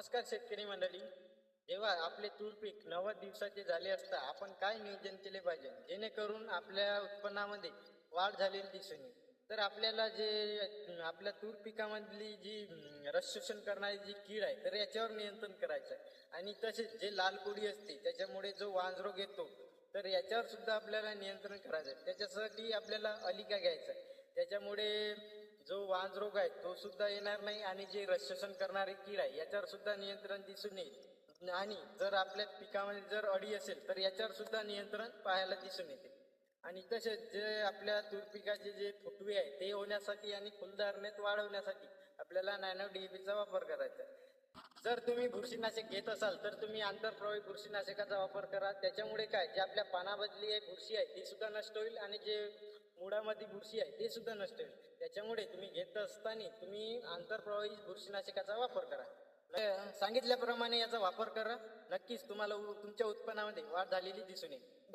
नमस्कार शेतकरी मंडळी. जेव्हा आपले तूर पीक 90 दिवसाचे झाले असता आपण काय नियोजन केले पाहिजे जेणेकरून आपल्या उत्पन्नामध्ये वाढ झालेली दिसून येईल. तर आपल्याला जे आपल्या तूर पिकामधली जी रस शोषण करणारी जी कीड आहे तर याच्यावर नियंत्रण करायचं आहे. आणि तसेच जे लाल कोडी असते त्याच्यामुळे जो वांजरोग येतो तर याच्यावर सुद्धा आपल्याला नियंत्रण करायचं आहे. त्याच्यासाठी आपल्याला अलिका घ्यायचा आहे. त्याच्यामुळे जो वांजरोग आहे तो सुद्धा येणार नाही आणि जे रस शोषण करणारी कीड आहे याच्यावर सुद्धा नियंत्रण दिसून येईल. आणि जर आपल्या पिकामध्ये जर अळी असेल तर याच्यावर सुद्धा नियंत्रण पाहायला दिसून येते. आणि तसेच जे आपल्या तूर पिकाचे जे फुटवे आहे ते होण्यासाठी आणि फुलधारणेत वाढवण्यासाठी आपल्याला नॅनो DAP वापर करायचा आहे. जर तुम्ही बुरशीनाशक घेत असाल तर तुम्ही आंतरप्रवाही बुरशीनाशकाचा वापर करा. त्याच्यामुळे काय जे आपल्या पानामधली एक बुरशी आहे ती सुद्धा नष्ट होईल आणि जे मुळामध्ये बुरशी आहे ते सुद्धा नष्ट होईल. त्याच्यामुळे तुम्ही घेत असताना तुम्ही आंतरप्रवाही बुरशीनाशकाचा वापर करा. सांगितल्याप्रमाणे याचा वापर करा. नक्कीच तुम्हाला तुमच्या उत्पन्नामध्ये वाढ झालेली दिसून येईल.